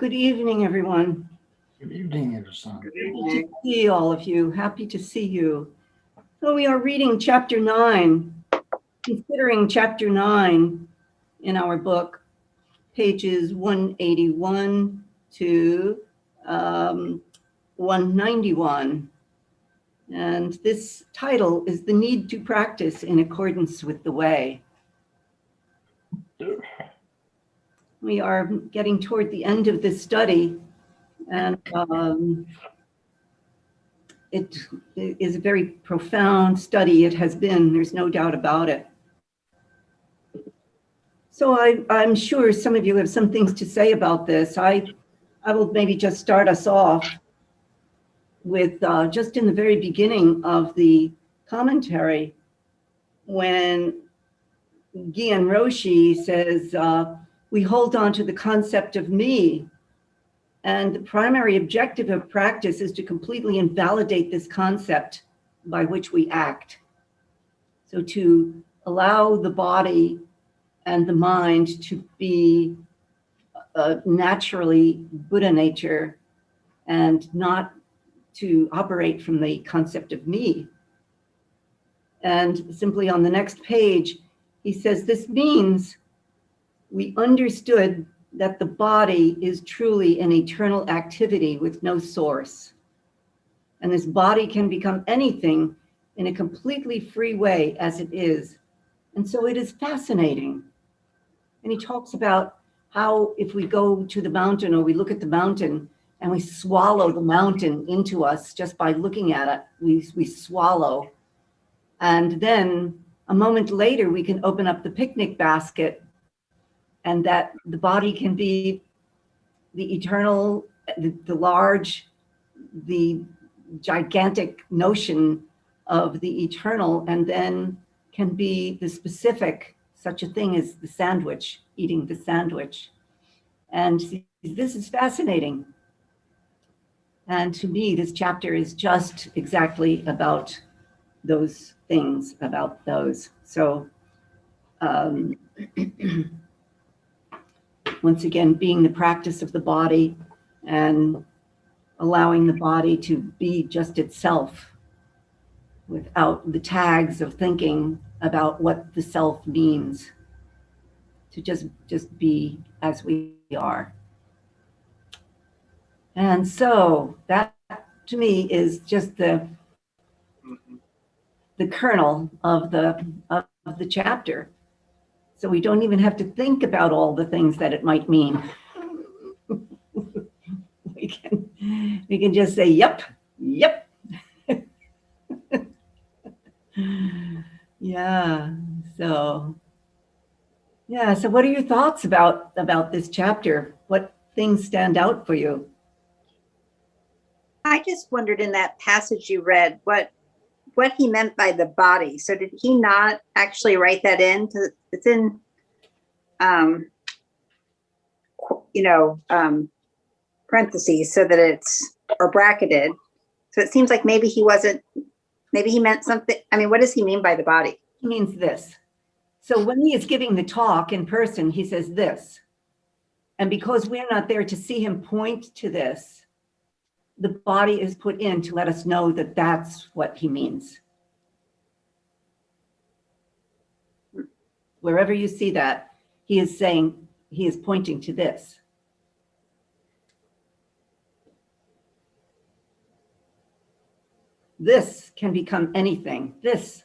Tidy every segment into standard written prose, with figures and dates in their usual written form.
Good evening, everyone. Good evening, everyone. Good to see all of you. Happy to see you. So we are reading chapter 9, considering chapter 9 in our book, pages 181 to 191. And this title is The Need to Practice in Accordance with the Way. We are getting toward the end of this study, and it is a very profound study. It has been, there's no doubt about it. So I'm sure some of you have some things to say about this. I will maybe just start us off with just in the very beginning of the commentary, when Gien Roshi says, we hold on to the concept of me, and the primary objective of practice is to completely invalidate this concept by which we act. So to allow the body and the mind to be naturally Buddha nature and not to operate from the concept of me. And simply on the next page, he says, this means we understood that the body is truly an eternal activity with no source. And this body can become anything in a completely free way as it is. And so it is fascinating. And he talks about how if we go to the mountain or we look at the mountain and we swallow the mountain into us just by looking at it, we swallow. And then a moment later, we can open up the picnic basket, and that the body can be the eternal, the large, the gigantic notion of the eternal, and then can be the specific, such a thing as the sandwich, eating the sandwich. And this is fascinating. And to me, this chapter is just exactly about those things, about those. So, once again, being the practice of the body and allowing the body to be just itself without the tags of thinking about what the self means, to just be as we are. And so that to me is just the kernel of the chapter. So we don't even have to think about all the things that it might mean. we can just say, yep. Yeah. So what are your thoughts about this chapter? What things stand out for you? I just wondered in that passage you read what he meant by the body. So did he not actually write that in? It's in, parentheses so that it's, or bracketed. So it seems like maybe he meant something. I mean, what does he mean by the body? He means this. So when he is giving the talk in person, he says this. And because we're not there to see him point to this, the body is put in to let us know that that's what he means. Wherever you see that, he is saying, he is pointing to this. This can become anything. This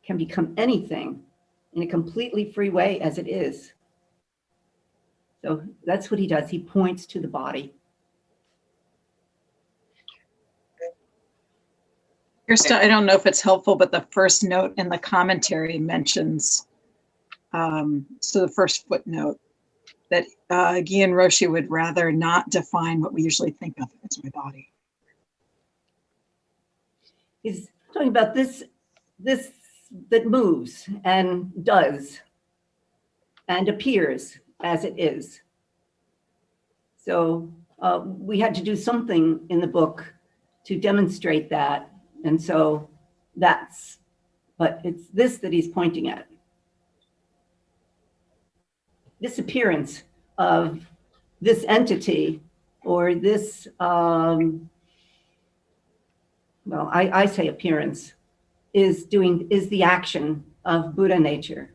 can become anything in a completely free way as it is. So that's what he does. He points to the body. I don't know if it's helpful, but the first note in the commentary mentions, so the first footnote, that Gien Roshi would rather not define what we usually think of as my body. He's talking about this that moves and does and appears as it is. So we had to do something in the book to demonstrate that. And so but it's this that he's pointing at. This appearance of this entity or this, well, I say appearance, is the action of Buddha nature.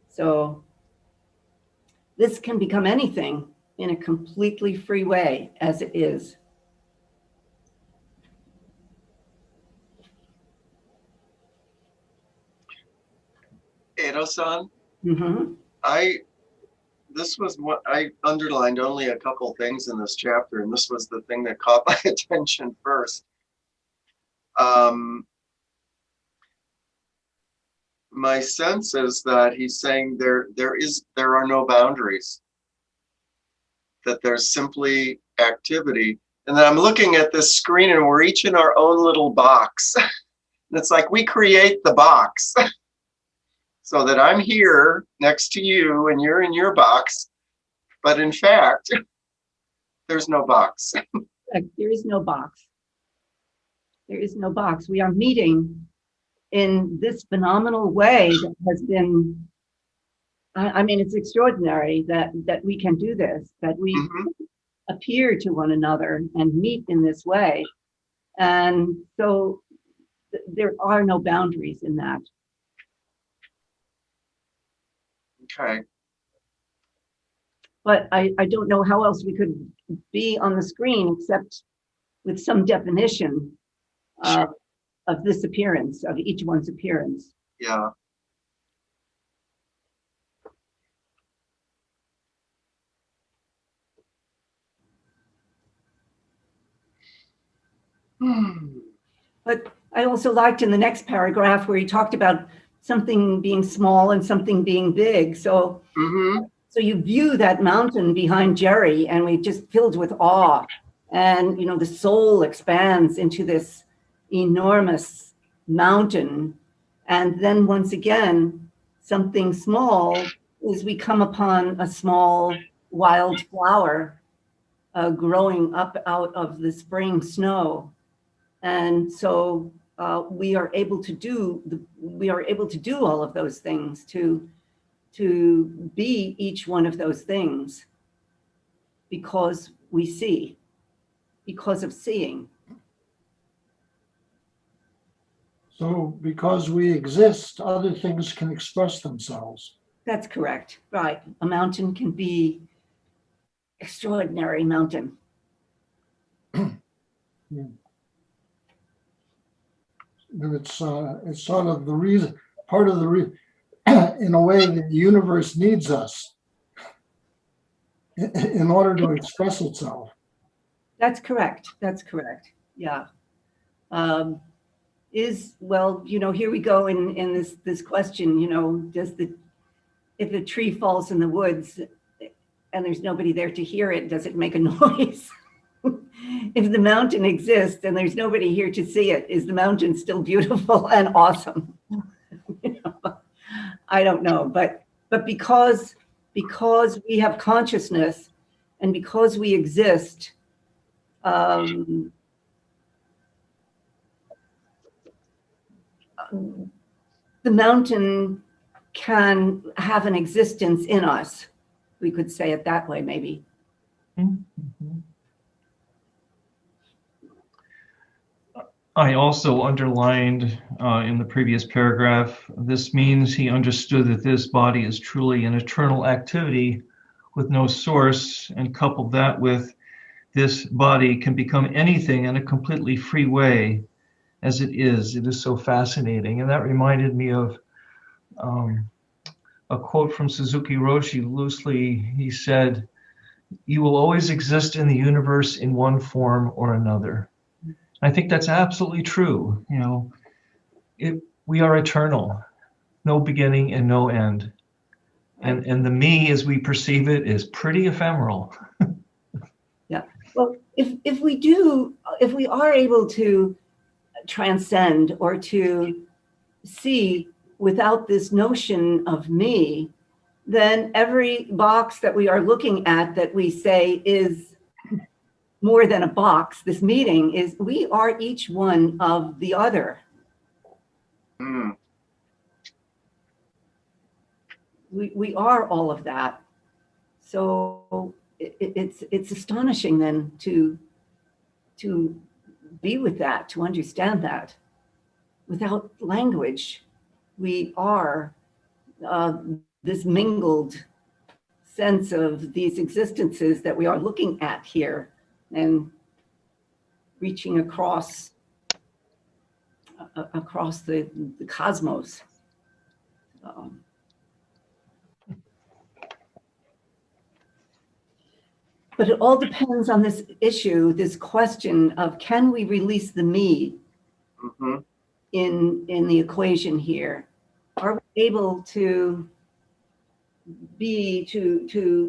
So this can become anything in a completely free way as it is. Edo-san, Mm-hmm. this was what I underlined only a couple things in this chapter, and this was the thing that caught my attention first. My sense is that he's saying there are no boundaries, that there's simply activity. And then I'm looking at this screen and we're each in our own little box. And it's like we create the box. So that I'm here next to you and you're in your box. But in fact, there's no box. There is no box. There is no box. We are meeting in this phenomenal way that has been, I mean, it's extraordinary that we can do this, that we appear to one another and meet in this way. And so there are no boundaries in that. Okay. But I don't know how else we could be on the screen except with some definition of this appearance, of each one's appearance. Yeah. But I also liked in the next paragraph where he talked about something being small and something being big. So, so you view that mountain behind Jerry and we just filled with awe. And, you know, the soul expands into this enormous mountain. And then once again, something small is we come upon a small wild flower growing up out of the spring snow. And so we are able to do all of those things, to be each one of those things, because we see, because of seeing. So because we exist, other things can express themselves. That's correct, right? A mountain can be extraordinary mountain. Yeah. It's sort of the reason, part of the reason, in a way, that the universe needs us in order to express itself. That's correct. That's correct. Yeah. Well, you know, here we go in this question, you know, if a tree falls in the woods and there's nobody there to hear it, does it make a noise? If the mountain exists and there's nobody here to see it, is the mountain still beautiful and awesome? You know, I don't know, but because we have consciousness and because we exist, the mountain can have an existence in us. We could say it that way, maybe. Mm-hmm. I also underlined in the previous paragraph, this means he understood that this body is truly an eternal activity with no source, and coupled that with this body can become anything in a completely free way as it is. It is so fascinating. And that reminded me of a quote from Suzuki Roshi. Loosely, he said, "You will always exist in the universe in one form or another." I think that's absolutely true. You know, we are eternal, no beginning and no end. And the me as we perceive it is pretty ephemeral. Yeah. Well, if we are able to transcend or to see without this notion of me, then every box that we are looking at that we say is more than a box, this meeting is, we are each one of the other. We are all of that. So it's astonishing then to be with that, to understand that. Without language, we are this mingled sense of these existences that we are looking at here and reaching across the cosmos. But it all depends on this issue, this question of, can we release the me in the equation here? Are we able to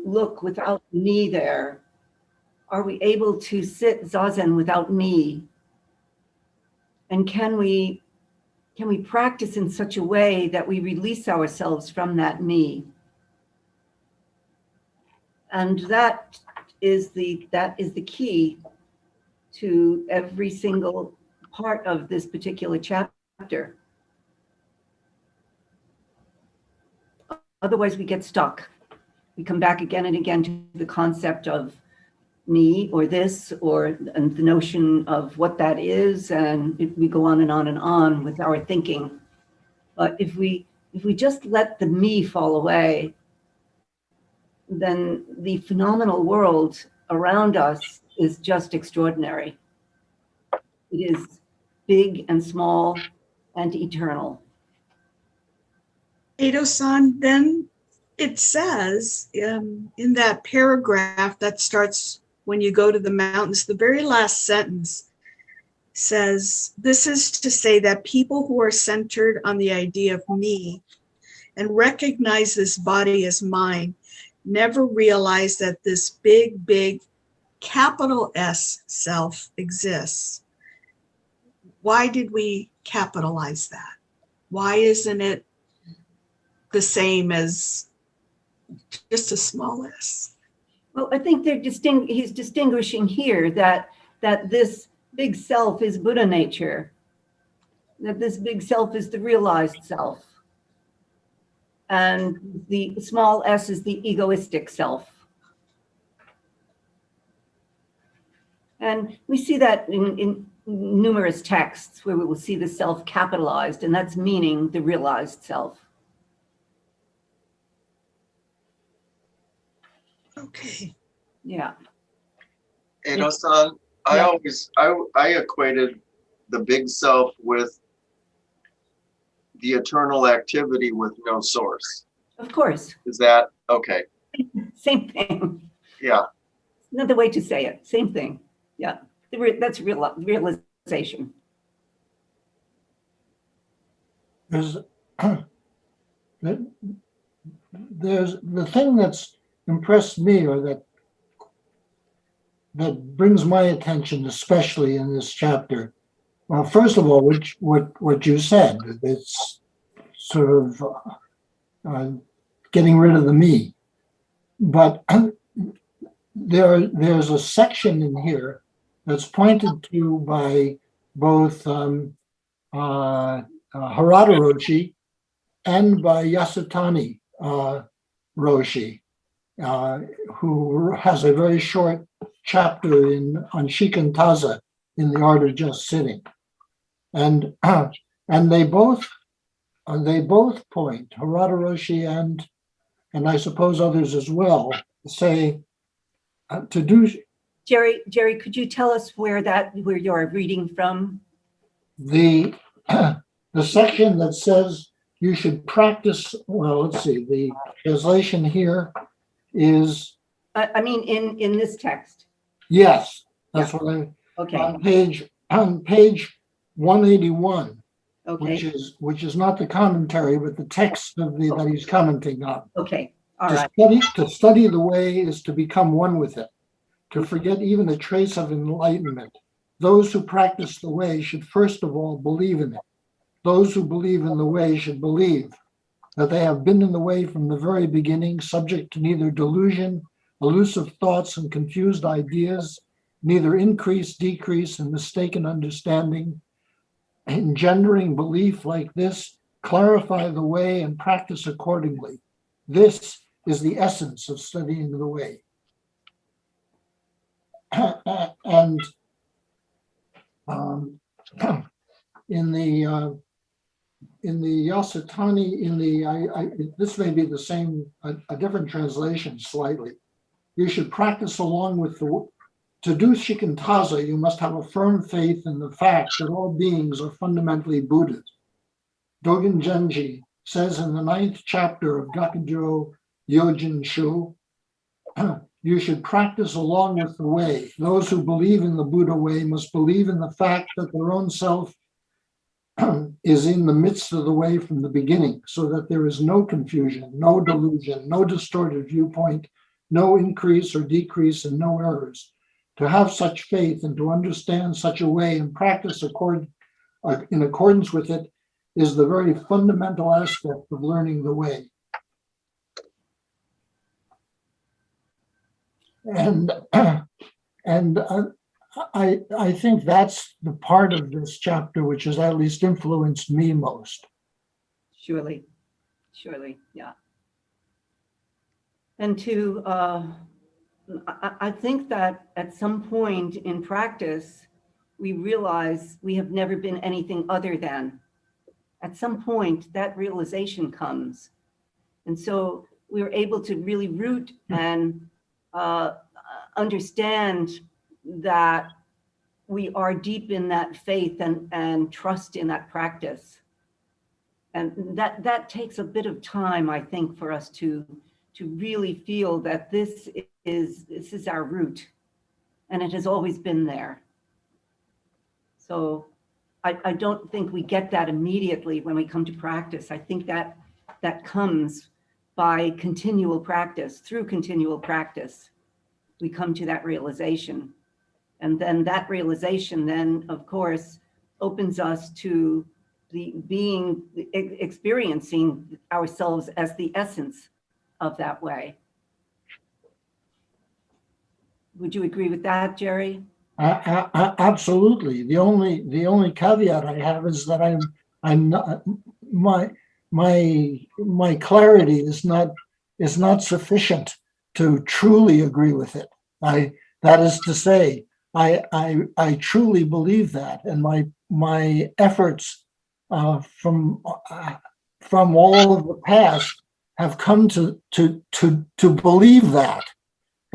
look without me there? Are we able to sit zazen without me? And can we practice in such a way that we release ourselves from that me? And that is the key to every single part of this particular chapter. Otherwise, we get stuck. We come back again and again to the concept of me or this, and the notion of what that is, and we go on and on and on with our thinking. But if we just let the me fall away, then the phenomenal world around us is just extraordinary. It is big and small and eternal. Edo-san, then it says in that paragraph that starts when you go to the mountains, the very last sentence says, this is to say that people who are centered on the idea of me and recognize this body as mine never realize that this big, big capital S self exists. Why did we capitalize that? Why isn't it the same as just a small s? Well, I think he's distinguishing here that this big self is Buddha nature, that this big self is the realized self, and the small s is the egoistic self. And we see that in numerous texts where we will see the self capitalized, and that's meaning the realized self. Okay. Yeah. Edo-san, I equated the big self with the eternal activity with no source. Of course. Is that okay? Same thing. Yeah. Another way to say it. Same thing. Yeah. That's realization. There's the thing that's impressed me, or that brings my attention, especially in this chapter. Well, first of all, what you said, it's sort of getting rid of the me. But there's a section in here that's pointed to by both Harada Roshi and by Yasutani Roshi, who has a very short chapter on Shikantaza in the Art of Just Sitting, and they both point, Harada Roshi and I suppose others as well, say to do. Jerry, could you tell us where you're reading from? The section that says you should practice. Well, let's see. The translation here is. I mean, in this text. Yes, that's what I. Okay. On page 181, Okay. which is not the commentary, but the text that he's commenting on. Okay. All right. To study the way is to become one with it, to forget even a trace of enlightenment. Those who practice the way should first of all believe in it. Those who believe in the way should believe that they have been in the way from the very beginning, subject to neither delusion, elusive thoughts, and confused ideas, neither increase, decrease, and mistaken understanding. Engendering belief like this, clarify the way and practice accordingly. This is the essence of studying the way. And in the Yasutani, this may be the same, a different translation slightly. You should practice along with to do shikantaza, you must have a firm faith in the fact that all beings are fundamentally Buddhas. Dōgen Zenji says in the 9th chapter of Gakudō Yōjinshū, you should practice along with the way. Those who believe in the Buddha way must believe in the fact that their own self is in the midst of the way from the beginning, so that there is no confusion, no delusion, no distorted viewpoint, no increase or decrease, and no errors. To have such faith and to understand such a way and practice in accordance with it is the very fundamental aspect of learning the way. And I think that's the part of this chapter which has at least influenced me most. Surely, yeah. And I think that at some point in practice, we realize we have never been anything other than. At some point, that realization comes. And so we were able to really root and understand that we are deep in that faith and trust in that practice. And that takes a bit of time, I think, for us to really feel that this is our root, and it has always been there. So I don't think we get that immediately when we come to practice. I think that comes by continual practice. Through continual practice, we come to that realization. And then that realization then, of course, opens us to experiencing ourselves as the essence of that way. Would you agree with that, Jerry? Absolutely. The only caveat I have is that I'm not, my clarity is not sufficient to truly agree with it. That is to say, I truly believe that, and my efforts from all of the past have come to believe that,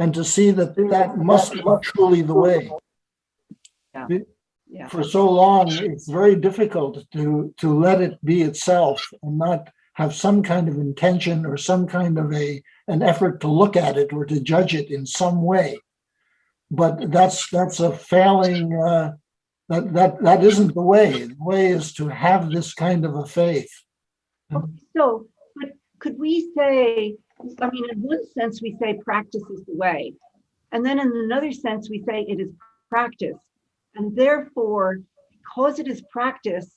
and to see that must be truly the way. Yeah. For so long, it's very difficult to let it be itself and not have some kind of intention or some kind of an effort to look at it or to judge it in some way. But that's a failing. That isn't the way. The way is to have this kind of a faith. So, but could we say, I mean, in one sense, we say practice is the way. And then in another sense, we say it is practice. And therefore, because it is practice,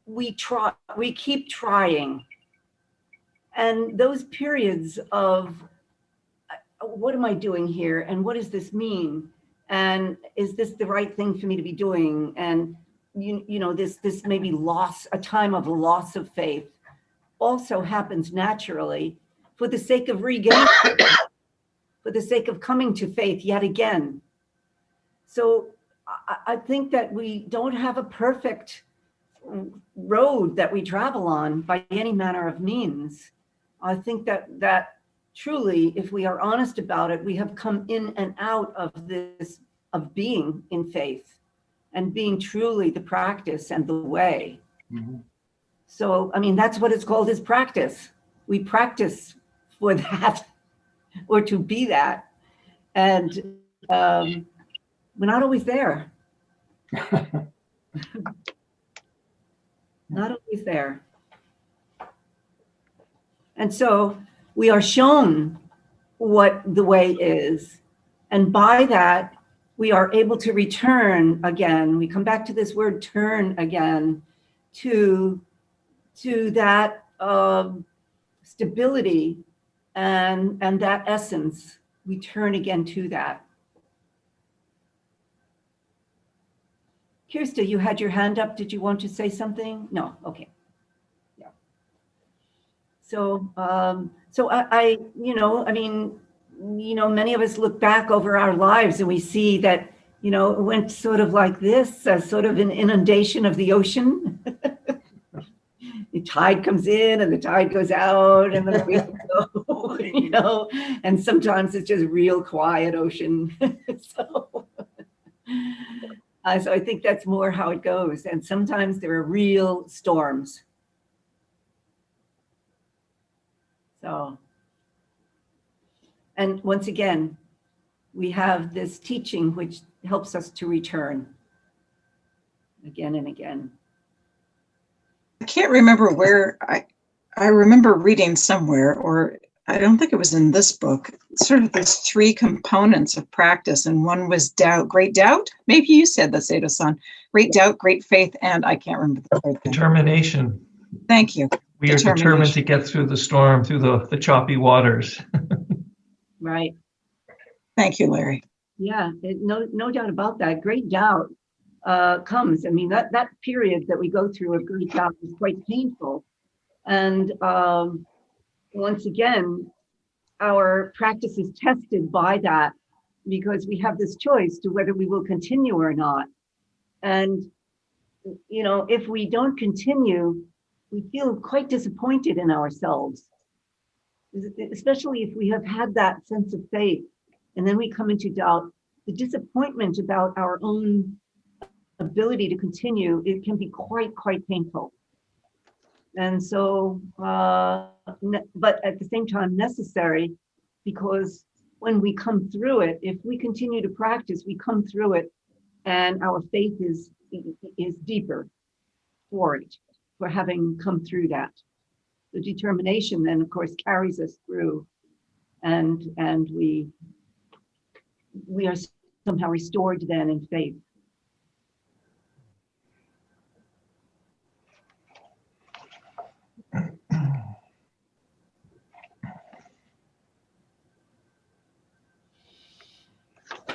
we keep trying. And those periods of, what am I doing here? And what does this mean? And is this the right thing for me to be doing? And you know, this maybe a time of loss of faith also happens naturally for the sake of regaining, for the sake of coming to faith yet again. So I think that we don't have a perfect road that we travel on by any manner of means. I think that truly, if we are honest about it, we have come in and out of this, of being in faith and being truly the practice and the way. Mm-hmm. So, I mean, that's what it's called, is practice. We practice for that, or to be that. And we're not always there. Not always there. And so we are shown what the way is. And by that, we are able to return again. We come back to this word turn again, to that stability and that essence. We turn again to that. Kirsta, you had your hand up. Did you want to say something? No, okay. Yeah. So, I, I mean, many of us look back over our lives and we see that, it went sort of like this, sort of an inundation of the ocean. The tide comes in and the tide goes out and the waves go, and sometimes it's just real quiet ocean. So I think that's more how it goes. And sometimes there are real storms. So, and once again, we have this teaching which helps us to return again and again. I can't remember where I remember reading somewhere, or I don't think it was in this book, sort of these three components of practice. And one was doubt, great doubt. Maybe you said that, Sato-san. Great doubt, great faith, and I can't remember the third thing. Determination. Thank you. We are determined to get through the storm, through the choppy waters. Right. Thank you, Larry. Yeah, no doubt about that. Great doubt comes. I mean, that period that we go through of great doubt is quite painful. And once again, our practice is tested by that because we have this choice to whether we will continue or not. And, if we don't continue, we feel quite disappointed in ourselves, especially if we have had that sense of faith. And then we come into doubt, the disappointment about our own ability to continue, it can be quite painful. And so, but at the same time necessary, because when we come through it, if we continue to practice, we come through it and our faith is deeper for it, for having come through that. The determination then, of course, carries us through, and we are somehow restored then in faith.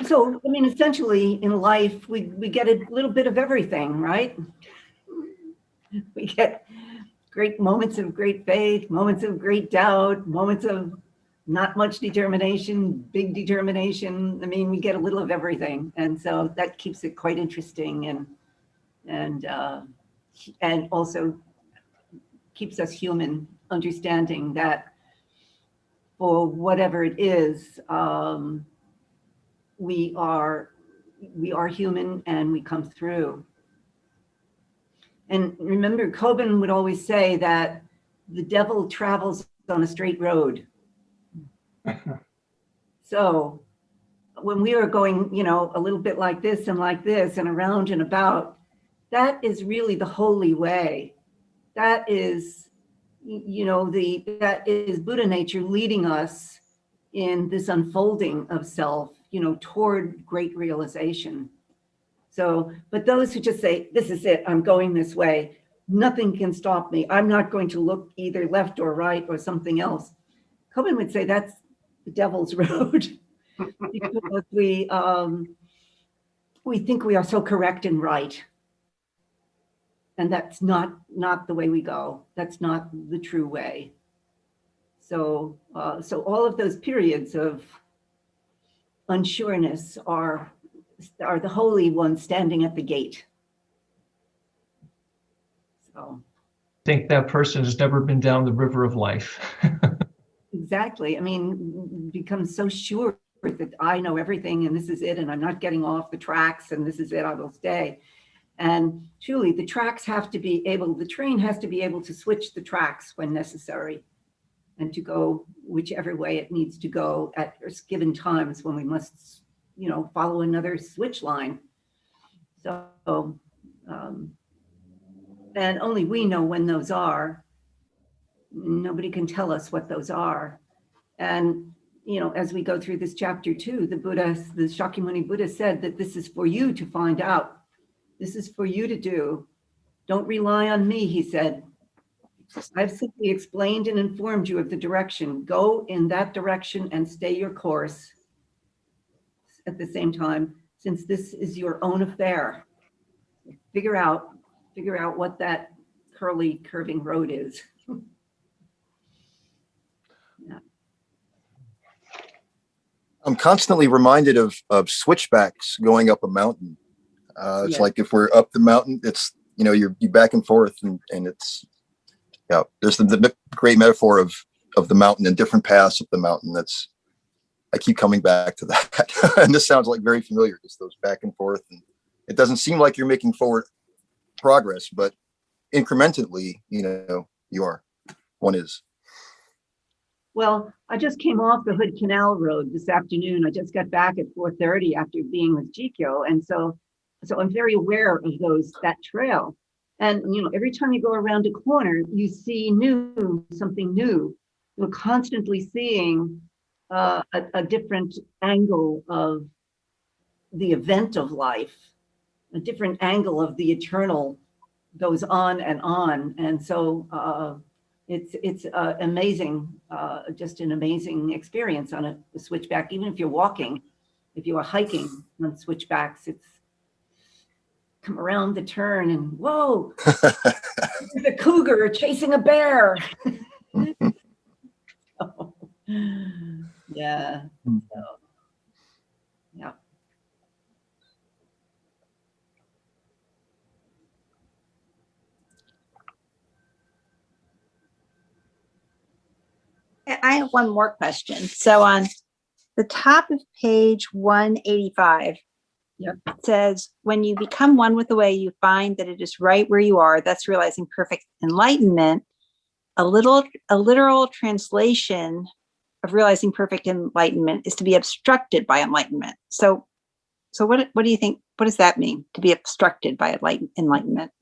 So, I mean, essentially in life, we get a little bit of everything, right? We get great moments of great faith, moments of great doubt, moments of not much determination, big determination. I mean, we get a little of everything. And so that keeps it quite interesting and also keeps us human, understanding that for whatever it is, we are human and we come through. And remember, Kōbun would always say that the devil travels on a straight road. So when we are going, a little bit like this and around and about, that is really the holy way. That is, that is Buddha nature leading us in this unfolding of self, toward great realization. So, but those who just say, this is it, I'm going this way, nothing can stop me, I'm not going to look either left or right or something else. Kōbun would say that's the devil's road because we think we are so correct and right. And that's not the way we go. That's not the true way. So, so all of those periods of unsureness are the holy ones standing at the gate. So, I think that person has never been down the river of life. Exactly. I mean, become so sure that I know everything and this is it, and I'm not getting off the tracks, and this is it, I will stay. And truly, the train has to be able to switch the tracks when necessary and to go whichever way it needs to go at given times when we must, follow another switch line. So, and only we know when those are. Nobody can tell us what those are. And, as we go through this chapter too, the Shakyamuni Buddha said that this is for you to find out. This is for you to do. Don't rely on me, he said. I've simply explained and informed you of the direction. Go in that direction and stay your course. At the same time, since this is your own affair, figure out what that curving road is. I'm constantly reminded of switchbacks going up a mountain. It's Yeah. like if we're up the mountain, it's, you know, you're back and forth, and it's, yeah, there's the great metaphor of the mountain and different paths of the mountain. I keep coming back to that. And this sounds like very familiar, just those back and forth. And it doesn't seem like you're making forward progress, but incrementally, you know, you are. One is. Well, I just came off the Hood Canal Road this afternoon. I just got back at 4:30 after being with Jikyo. And so I'm very aware of that trail. And, you know, every time you go around a corner, you see something new. You're constantly seeing a different angle of the event of life, a different angle of the eternal goes on and on. And so it's amazing, just an amazing experience on a switchback. Even if you're walking, if you are hiking on switchbacks, it's come around the turn and whoa, there's a cougar chasing a bear. So, yeah. So, yeah. I have one more question. So on the top of page 185, Yep. it says, when you become one with the way, you find that it is right where you are. That's realizing perfect enlightenment. A literal translation of realizing perfect enlightenment is to be obstructed by enlightenment. So what do you think? What does that mean, to be obstructed by enlightenment?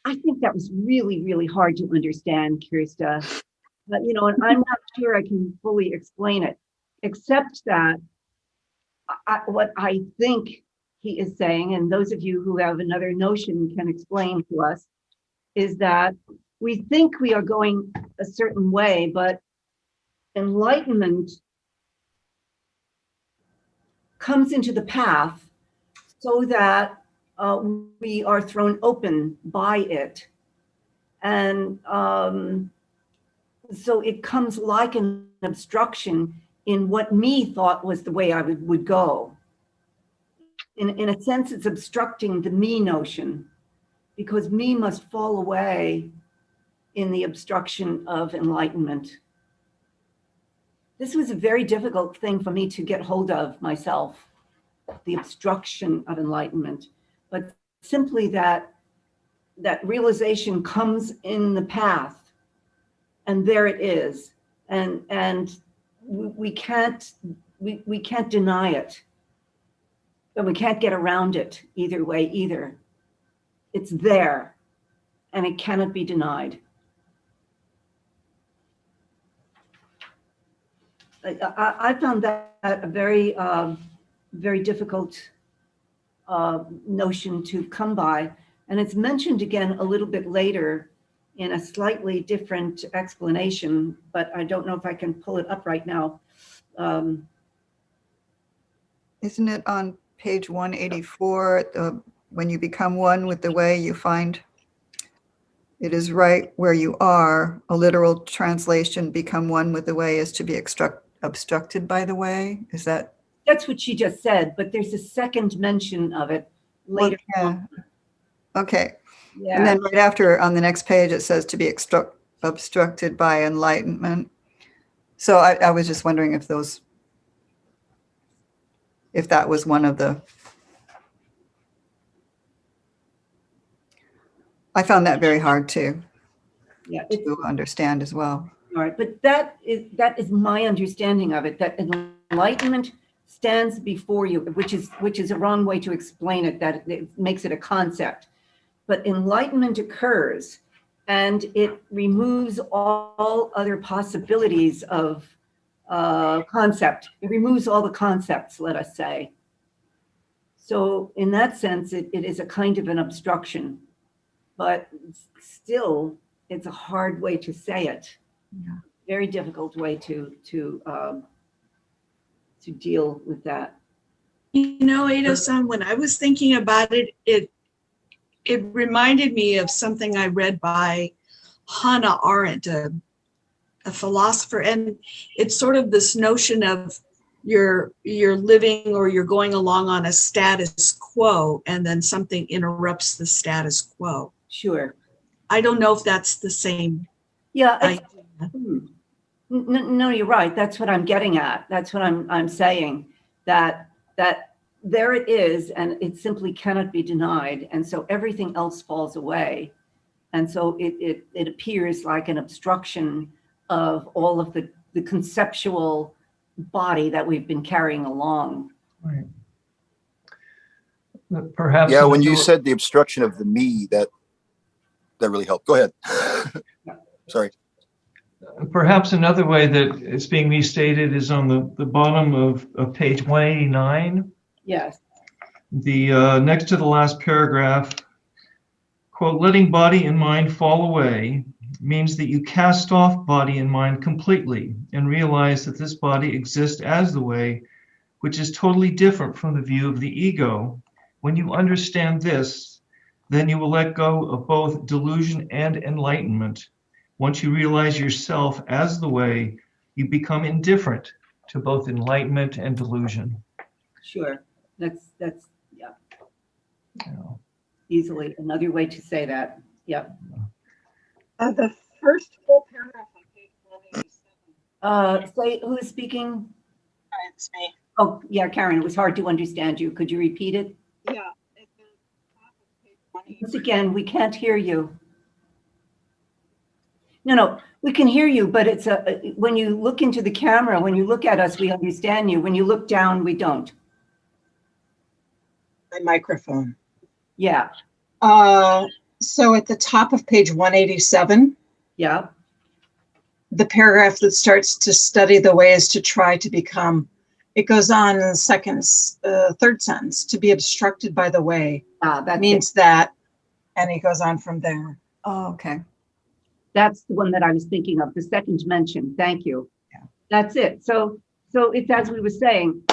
I think that was really, really hard to understand, Kirsta. But, you know, and I'm not sure I can fully explain it, except that what I think he is saying, and those of you who have another notion can explain to us, is that we think we are going a certain way, but enlightenment comes into the path so that we are thrown open by it. And so it comes like an obstruction in what me thought was the way I would go. In a sense, it's obstructing the me notion, because me must fall away in the obstruction of enlightenment. This was a very difficult thing for me to get hold of myself, the obstruction of enlightenment, but simply that realization comes in the path, and there it is, and we can't deny it, but we can't get around it either way either. It's there, and it cannot be denied. I found that a very, very difficult notion to come by. And it's mentioned again a little bit later in a slightly different explanation, but I don't know if I can pull it up right now. Isn't it on page 184, when you become one with the way, you find it is right where you are? A literal translation, become one with the way, is to be obstructed by the way. Is that? That's what she just said, but there's a second mention of it later. Well, yeah. On. Okay. Yeah. And then right after, on the next page, it says to be obstructed by enlightenment. So I was just wondering if that was one of the. I found that very hard to understand as well. All right, but that is my understanding of it, that enlightenment stands before you, which is a wrong way to explain it, that it makes it a concept. But enlightenment occurs, and it removes all other possibilities of concept. It removes all the concepts, let us say. So in that sense, it is a kind of an obstruction, but still, it's a hard way to say it. Yeah. Very difficult way to deal with that. You know, Ado-san, when I was thinking about it, it reminded me of something I read by Hannah Arendt, a philosopher, and it's sort of this notion of you're living or you're going along on a status quo, and then something interrupts the status quo. Sure. I don't know if that's the same Yeah. idea. No, you're right. That's what I'm getting at. That's what I'm saying, that there it is, and it simply cannot be denied. And so everything else falls away. And so it appears like an obstruction of all of the conceptual body that we've been carrying along. Right. Perhaps. Yeah, when you said the obstruction of the me, that really helped. Go ahead. Sorry. Perhaps another way that it's being restated is on the bottom of page 189. Yes. The next to the last paragraph, quote, letting body and mind fall away means that you cast off body and mind completely and realize that this body exists as the way, which is totally different from the view of the ego. When you understand this, then you will let go of both delusion and enlightenment. Once you realize yourself as the way, you become indifferent to both enlightenment and delusion. Sure. That's yeah. You know. Easily another way to say that. Yep. The first full paragraph on page 187. Say who is speaking? It's me. Oh, yeah, Karen, it was hard to understand you. Could you repeat it? Yeah. At the top of page 187. Once again, we can't hear you. No, we can hear you, but it's when you look into the camera, when you look at us, we understand you. When you look down, we don't. My microphone. Yeah. So at the top of page 187, Yeah. the paragraph that starts to study the ways to try to become, it goes on in the third sentence, to be obstructed by the way. That Means that, and he goes on from there. Oh, okay. That's the one that I was thinking of, the second mention. Thank you. Yeah. That's it. So it's as we were saying.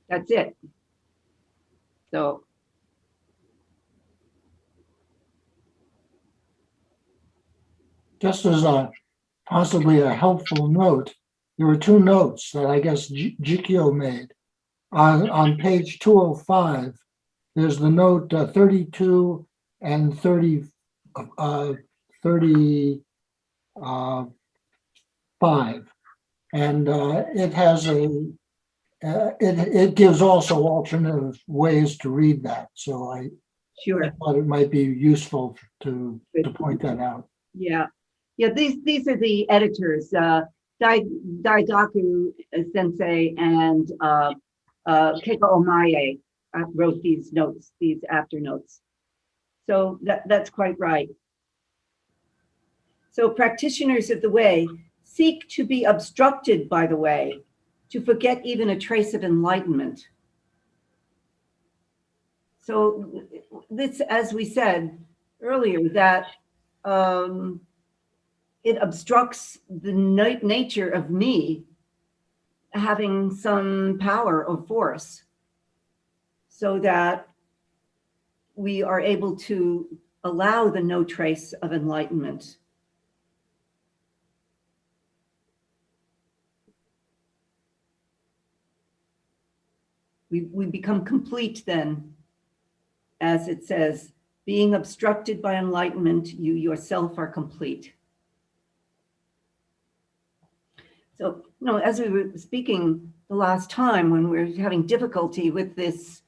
That's it. So. Just as possibly a helpful note, there were two notes that I guess Jikyo made. On page 205, there's the note 32 and 35. And it has it gives also alternative ways to read that. So I Sure. thought it might be useful to point that out. Yeah. Yeah, these are the editors, Daigaku Sensei and Keiko Omae wrote these notes, these after notes. So that's quite right. So practitioners of the way seek to be obstructed by the way, to forget even a trace of enlightenment. So this, as we said earlier, that it obstructs the nature of me having some power or force, so that we are able to allow the no trace of enlightenment. We become complete then, as it says, being obstructed by enlightenment, you yourself are complete. So, as we were speaking the last time, when we were having difficulty with this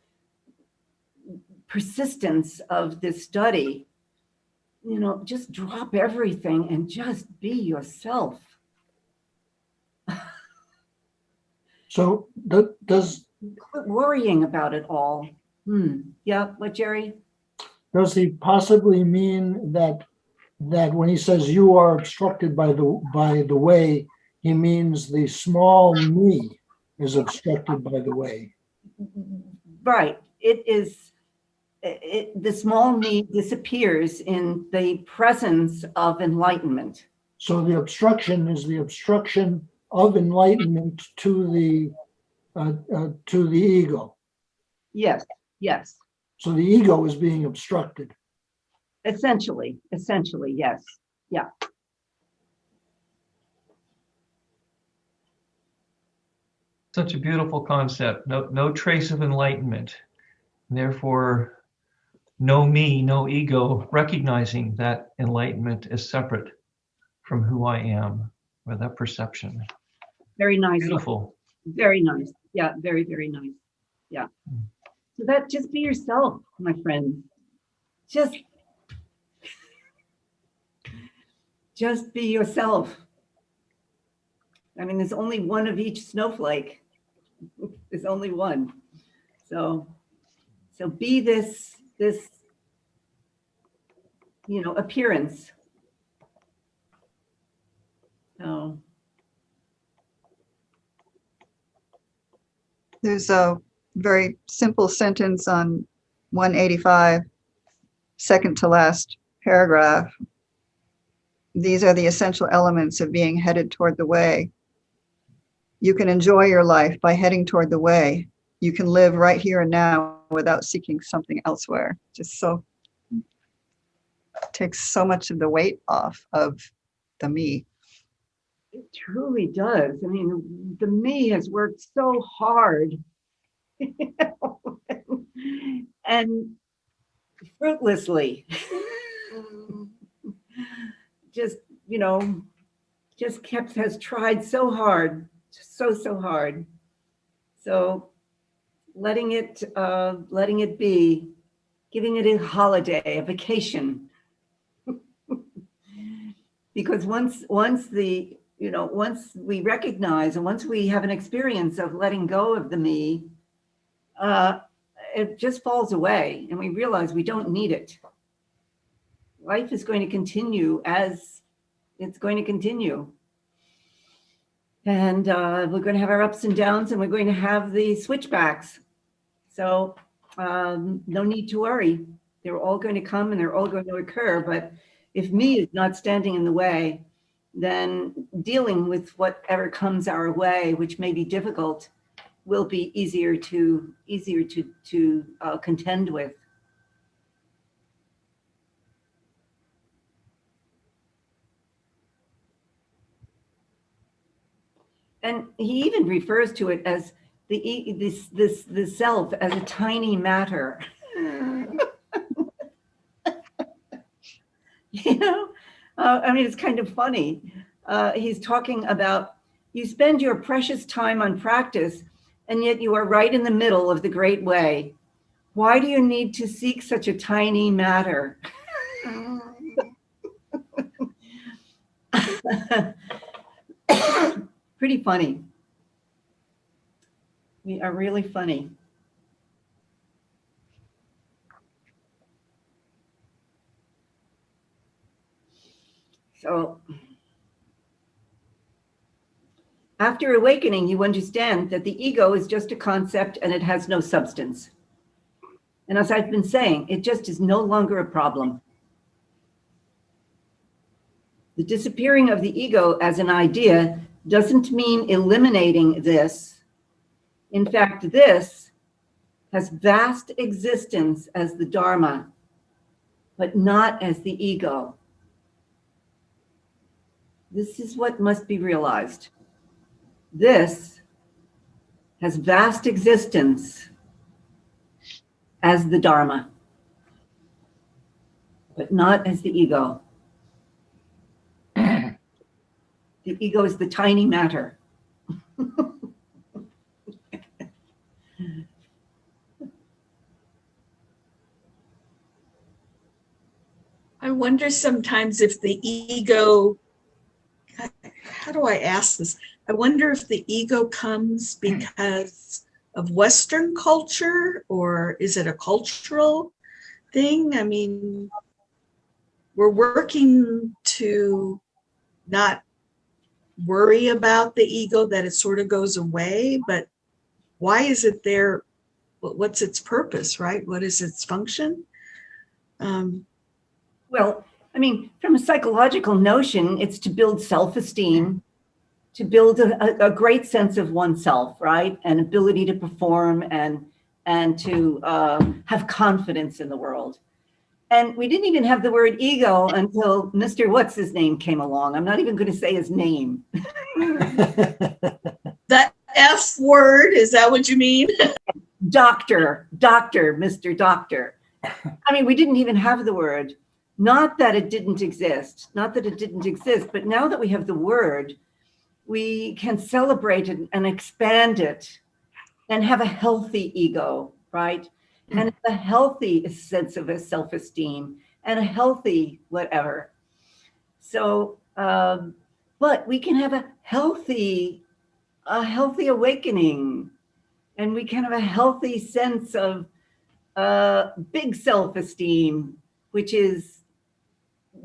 persistence of this study, just drop everything and just be yourself. So does Quit worrying about it all. Yeah, what, Jerry? does he possibly mean that when he says you are obstructed by the way, he means the small me is obstructed by the way? Right. It is. The small me disappears in the presence of enlightenment. So the obstruction is the obstruction of enlightenment to the ego. Yes. Yes. So the ego is being obstructed. Essentially, yes. Yeah. Such a beautiful concept. No trace of enlightenment. And therefore, no me, no ego, recognizing that enlightenment is separate from who I am, or that perception. Very nice. Beautiful. Very nice. Yeah, very, very nice. Yeah. So that, just be yourself, my friend. Just be yourself. I mean, there's only one of each snowflake. There's only one. So be this, appearance. So There's a very simple sentence on 185, second to last paragraph. These are the essential elements of being headed toward the way. You can enjoy your life by heading toward the way. You can live right here and now without seeking something elsewhere. Just so takes so much of the weight off of the me. it truly does. I mean, the me has worked so hard and fruitlessly. Has tried so hard, so hard. So letting it be, giving it a holiday, a vacation. Because once we recognize and once we have an experience of letting go of the me, it just falls away and we realize we don't need it. Life is going to continue as it's going to continue. And we're going to have our ups and downs and we're going to have the switchbacks. So no need to worry. They're all going to come and they're all going to occur. But if me is not standing in the way, then dealing with whatever comes our way, which may be difficult, will be easier to contend with. And he even refers to it as the self as a tiny matter. I mean, it's kind of funny. He's talking about you spend your precious time on practice, and yet you are right in the middle of the great way. Why do you need to seek such a tiny matter? Pretty funny. We are really funny. So, after awakening, you understand that the ego is just a concept and it has no substance. And as I've been saying, it just is no longer a problem. The disappearing of the ego as an idea doesn't mean eliminating this. In fact, this has vast existence as the Dharma, but not as the ego. This is what must be realized. This has vast existence as the Dharma, but not as the ego. The ego is the tiny matter. I wonder sometimes if the ego, how do I ask this? I wonder if the ego comes because of Western culture, or is it a cultural thing? I mean, we're working to not worry about the ego, that it sort of goes away, but why is it there? What's its purpose, right? What is its function? Well, I mean, from a psychological notion, it's to build self-esteem, to build a great sense of oneself, right? And ability to perform and to have confidence in the world. And we didn't even have the word ego until Mr. What's his name came along. I'm not even going to say his name. F word, is that what you mean? Doctor, Mr. Doctor. I mean, we didn't even have the word. Not that it didn't exist, but now that we have the word, we can celebrate it and expand it and have a healthy ego, right? And a healthy sense of self-esteem and a healthy whatever. So, but we can have a healthy awakening, and we can have a healthy sense of big self-esteem, which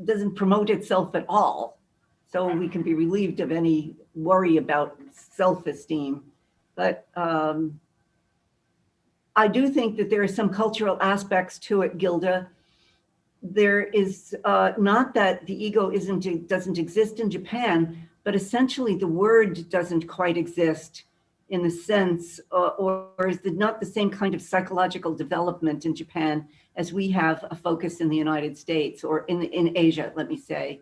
doesn't promote itself at all. So we can be relieved of any worry about self-esteem. But I do think that there are some cultural aspects to it, Gilda. There is not that the ego doesn't exist in Japan, but essentially the word doesn't quite exist in the sense, or is not the same kind of psychological development in Japan as we have a focus in the United States or in Asia, let me say.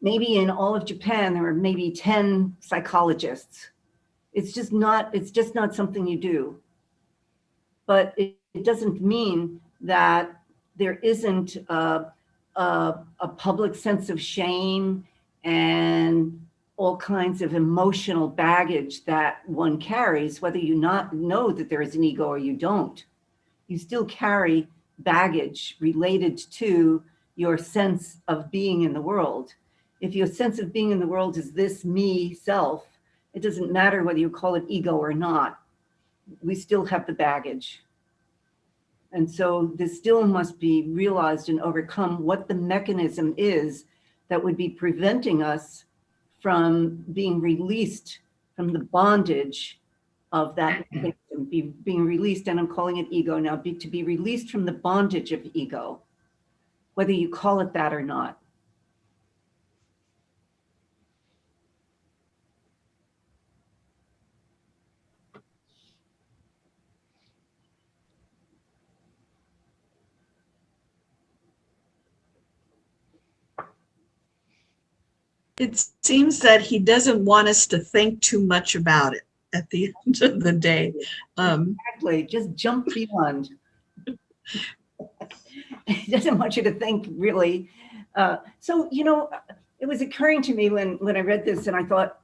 Maybe in all of Japan, there are maybe 10 psychologists. It's just not something you do. But it doesn't mean that there isn't a public sense of shame and all kinds of emotional baggage that one carries, whether you not know that there is an ego or you don't. You still carry baggage related to your sense of being in the world. If your sense of being in the world is this me self, it doesn't matter whether you call it ego or not. We still have the baggage. And so this still must be realized and overcome what the mechanism is that would be preventing us from being released from the bondage of that victim, being released, and I'm calling it ego now, to be released from the bondage of ego, whether you call it that or not. It seems that he doesn't want us to think too much about it at the end of the day. Exactly, just jump beyond. He doesn't want you to think really. So, it was occurring to me when I read this and I thought,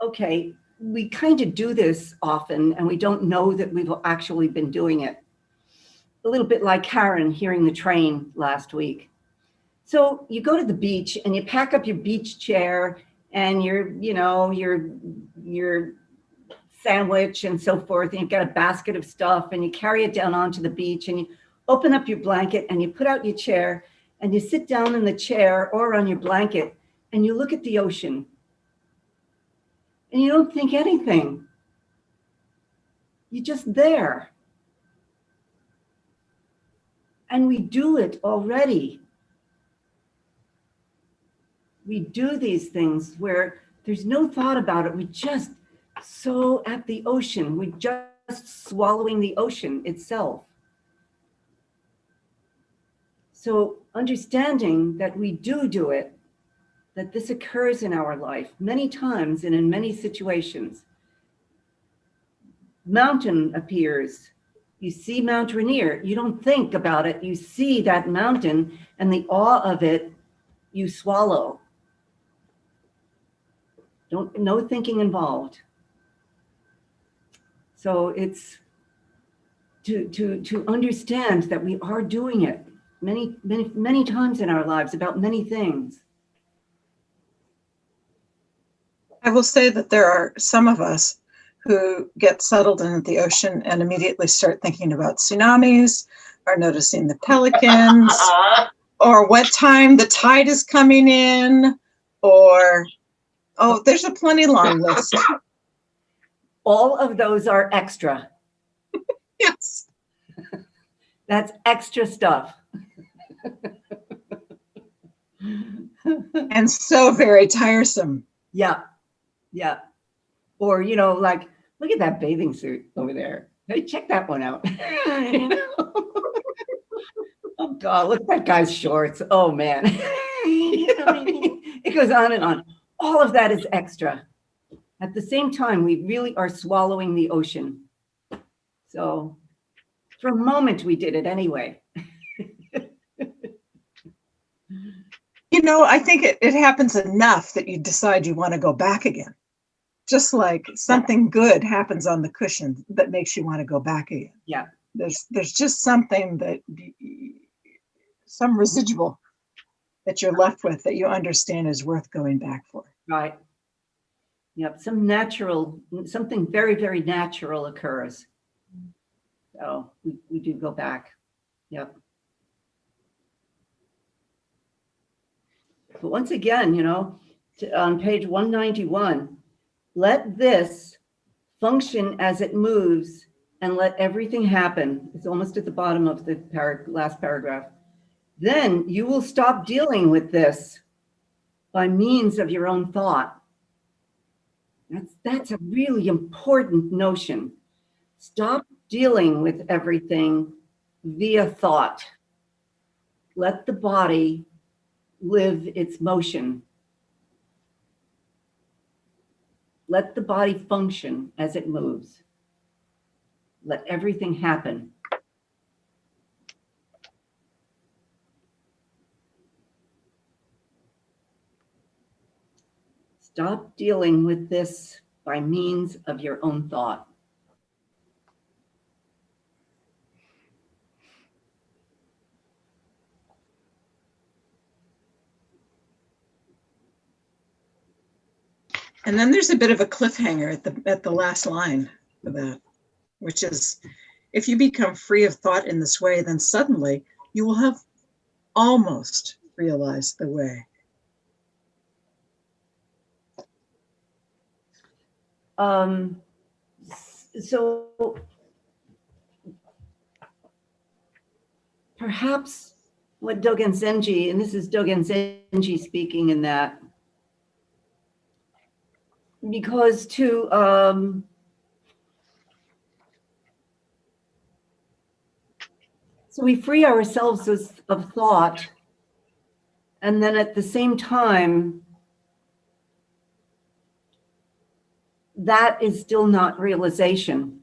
okay, we kind of do this often and we don't know that we've actually been doing it. A little bit like Karen hearing the train last week. So you go to the beach and you pack up your beach chair and your sandwich and so forth, and you've got a basket of stuff and you carry it down onto the beach and you open up your blanket and you put out your chair and you sit down in the chair or on your blanket and you look at the ocean and you don't think anything. You're just there. And we do it already. We do these things where there's no thought about it. We just so at the ocean. We just swallowing the ocean itself. So understanding that we do it, that this occurs in our life many times and in many situations. Mountain appears. You see Mount Rainier. You don't think about it. You see that mountain and the awe of it, you swallow. No thinking involved. So it's to understand that we are doing it many times in our lives about many things. I will say that there are some of us who get settled in the ocean and immediately start thinking about tsunamis or noticing the pelicans or what time the tide is coming in, or, oh, there's a plenty long list. All of those are extra. Yes. That's extra stuff. And so very tiresome. Yeah. Yeah. Or, like, look at that bathing suit over there. Hey, check that one out. Oh, God, look at that guy's shorts. Oh, man. It goes on and on. All of that is extra. At the same time, we really are swallowing the ocean. So for a moment, we did it anyway. You know, I think it happens enough that you decide you want to go back again. Just like something good happens on the cushion that makes you want to go back again. Yeah. There's just something that, some residual that you're left with that you understand is worth going back for. Right. Yep. Something very, very natural occurs. So we do go back. Yep. But once again, you know, on page 191, let this function as it moves and let everything happen. It's almost at the bottom of the last paragraph. Then you will stop dealing with this by means of your own thought. That's a really important notion. Stop dealing with everything via thought. Let the body live its motion. Let the body function as it moves. Let everything happen. Stop dealing with this by means of your own thought. And then there's a bit of a cliffhanger at the last line of that, which is, if you become free of thought in this way, then suddenly you will have almost realized the way. So perhaps what Dōgen Zenji, and this is Dōgen Zenji speaking in that, because so we free ourselves of thought, and then at the same time, that is still not realization.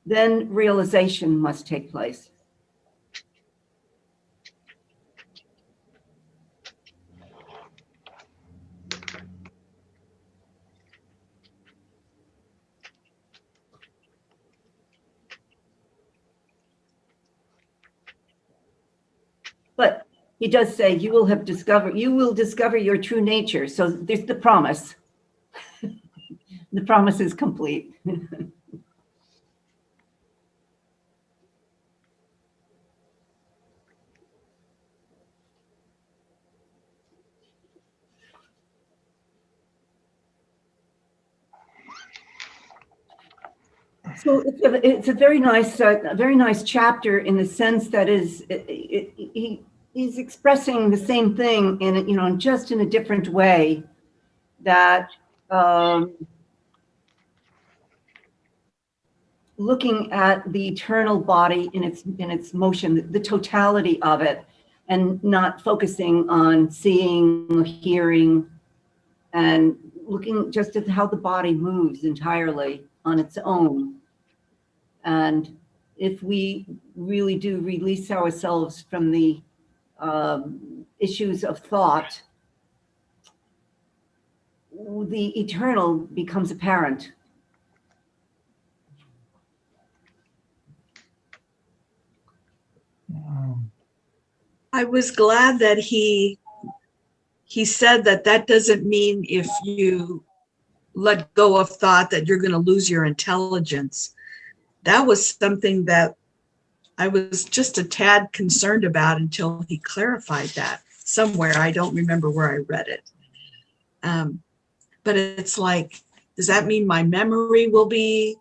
Then realization must take place. But he does say you will discover your true nature. So there's the promise. The promise is complete. So it's a very nice chapter in the sense that he's expressing the same thing in just in a different way. That looking at the eternal body in its motion, the totality of it, and not focusing on seeing or hearing, and looking just at how the body moves entirely on its own. And if we really do release ourselves from the issues of thought, the eternal becomes apparent. I was glad that he said that doesn't mean if you let go of thought that you're going to lose your intelligence. That was something that I was just a tad concerned about until he clarified that somewhere. I don't remember where I read it. But it's like, does that mean my memory will be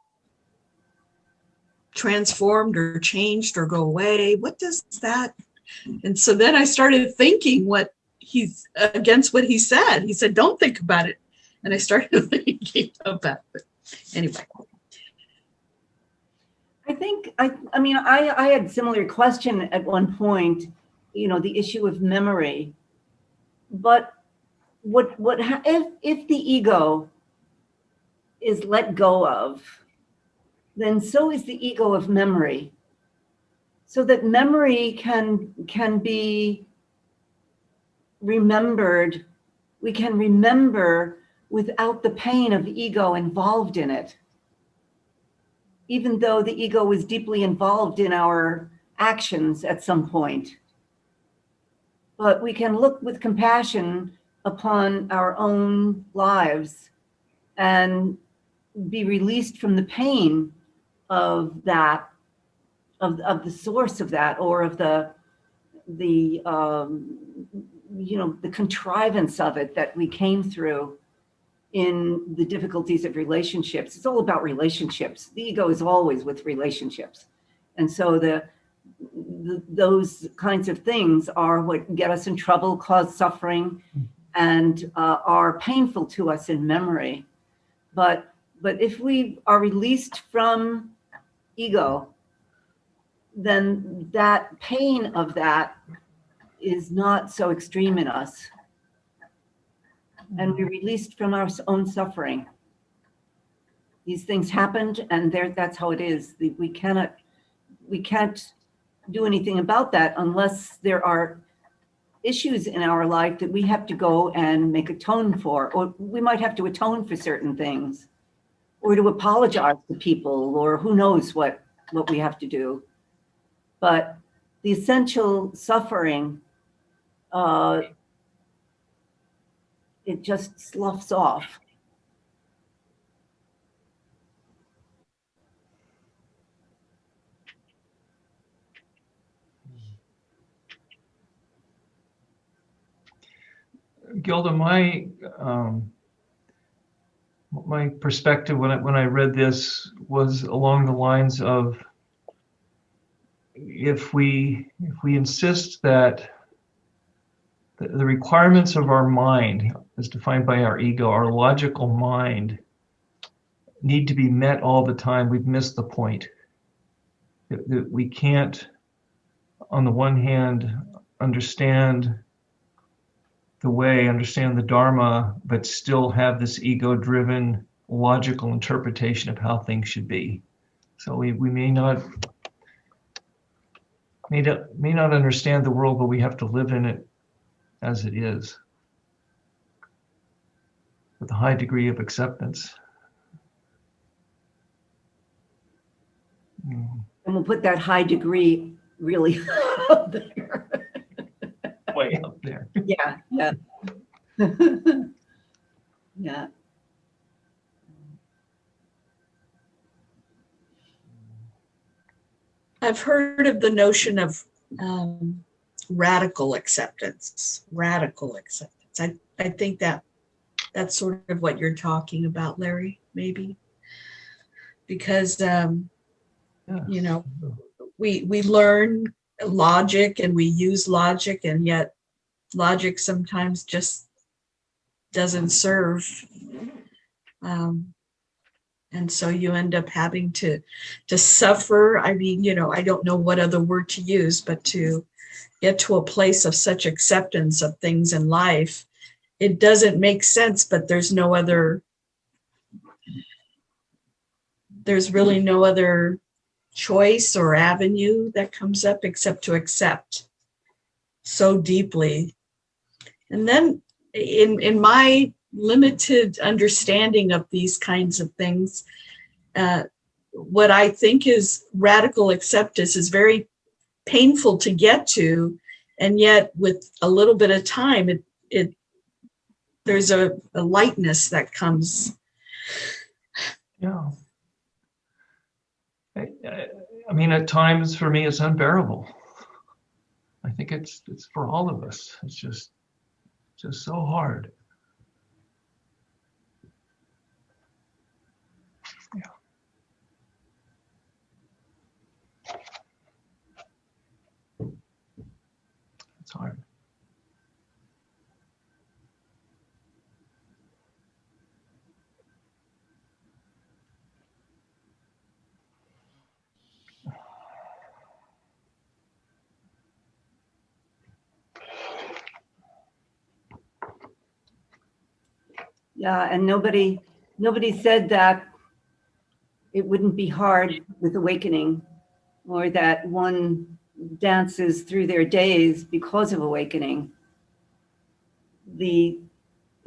transformed or changed or go away? What does that? And so then I started thinking against what he said. He said, don't think about it. And I started thinking about it. Anyway. I think, I had a similar question at one point, the issue of memory. But if the ego is let go of, then so is the ego of memory. So that memory can be remembered. We can remember without the pain of the ego involved in it. Even though the ego was deeply involved in our actions at some point. But we can look with compassion upon our own lives and be released from the pain of that, of the source of that, or of the contrivance of it that we came through in the difficulties of relationships. It's all about relationships. The ego is always with relationships. And so those kinds of things are what get us in trouble, cause suffering, and are painful to us in memory. But if we are released from ego, then that pain of that is not so extreme in us. And we're released from our own suffering. These things happened, and that's how it is. We can't do anything about that unless there are issues in our life that we have to go and make atone for, or we might have to atone for certain things, or to apologize to people, or who knows what we have to do. But the essential suffering, it just sloughs off. Gilda, my perspective when I read this was along the lines of, if we insist that the requirements of our mind, as defined by our ego, our logical mind, need to be met all the time, we've missed the point. That we can't, on the one hand, understand the Dharma, but still have this ego-driven logical interpretation of how things should be. So we may not understand the world, but we have to live in it as it is, with a high degree of acceptance. And we'll put that high degree really up there. Way up there. Yeah. Yeah. I've heard of the notion of radical acceptance. Radical acceptance. I think that's sort of what you're talking about, Larry, maybe. Because, we learn logic and we use logic, and yet logic sometimes just doesn't serve. And so you end up having to suffer. I mean, I don't know what other word to use, but to get to a place of such acceptance of things in life, it doesn't make sense, but there's really no other choice or avenue that comes up except to accept so deeply. And then in my limited understanding of these kinds of things, what I think is radical acceptance is very painful to get to, and yet with a little bit of time, there's a lightness that comes. Yeah. I mean, at times for me, it's unbearable. I think it's for all of us. It's just so hard. Yeah. It's hard. Yeah, and nobody nobody said that it wouldn't be hard with awakening, or that one dances through their days because of awakening. The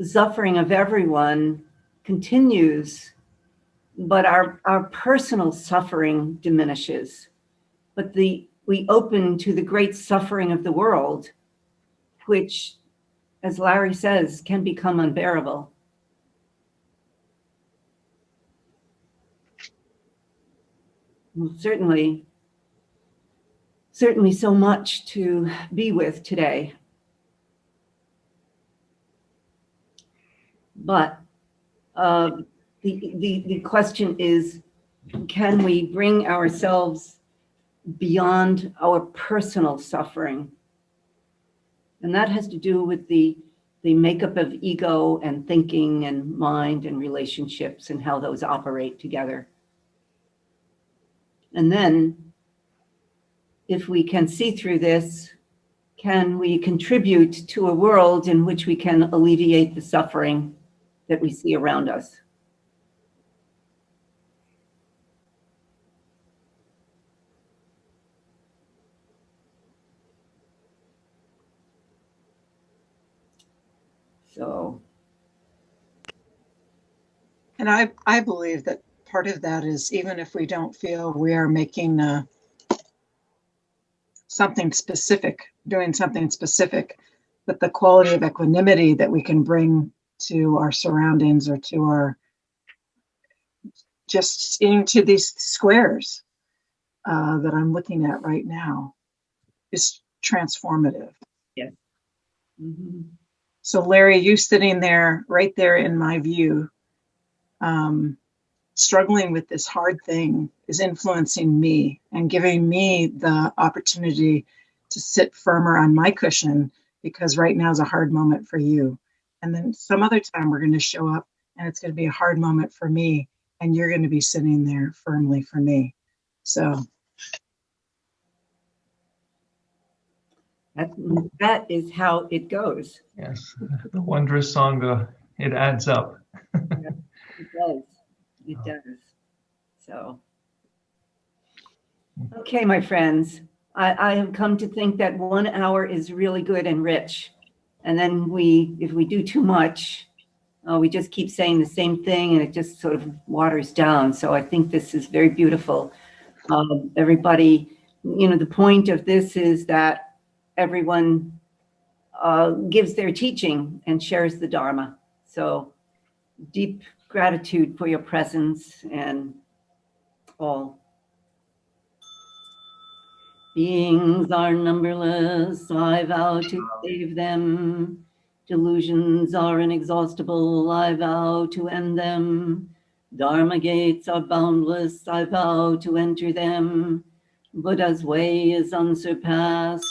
suffering of everyone continues, but our personal suffering diminishes. But we open to the great suffering of the world, which, as Larry says, can become unbearable. Well, certainly so much to be with today. But the question is, can we bring ourselves beyond our personal suffering? And that has to do with the makeup of ego and thinking and mind and relationships and how those operate together. And then, if we can see through this, can we contribute to a world in which we can alleviate the suffering that we see around us? So, And I believe that part of that is, even if we don't feel we are making something specific, doing something specific, but the quality of equanimity that we can bring to our surroundings, or to our, just into these squares that I'm looking at right now, is transformative. yes. Mm-hmm. So Larry, you sitting there, right there in my view, struggling with this hard thing is influencing me and giving me the opportunity to sit firmer on my cushion, because right now is a hard moment for you. And then some other time we're going to show up and it's going to be a hard moment for me, and you're going to be sitting there firmly for me. So that is how it goes. Yes, the wondrous Sangha, it adds up. It does. It does. So, okay, my friends, I have come to think that 1 hour is really good and rich. And then if we do too much, we just keep saying the same thing and it just sort of waters down. So I think this is very beautiful. Everybody, the point of this is that everyone gives their teaching and shares the Dharma. So deep gratitude for your presence and all. Beings are numberless, I vow to save them. Delusions are inexhaustible, I vow to end them. Dharma gates are boundless, I vow to enter them. Buddha's way is unsurpassed,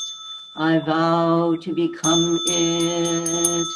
I vow to become it.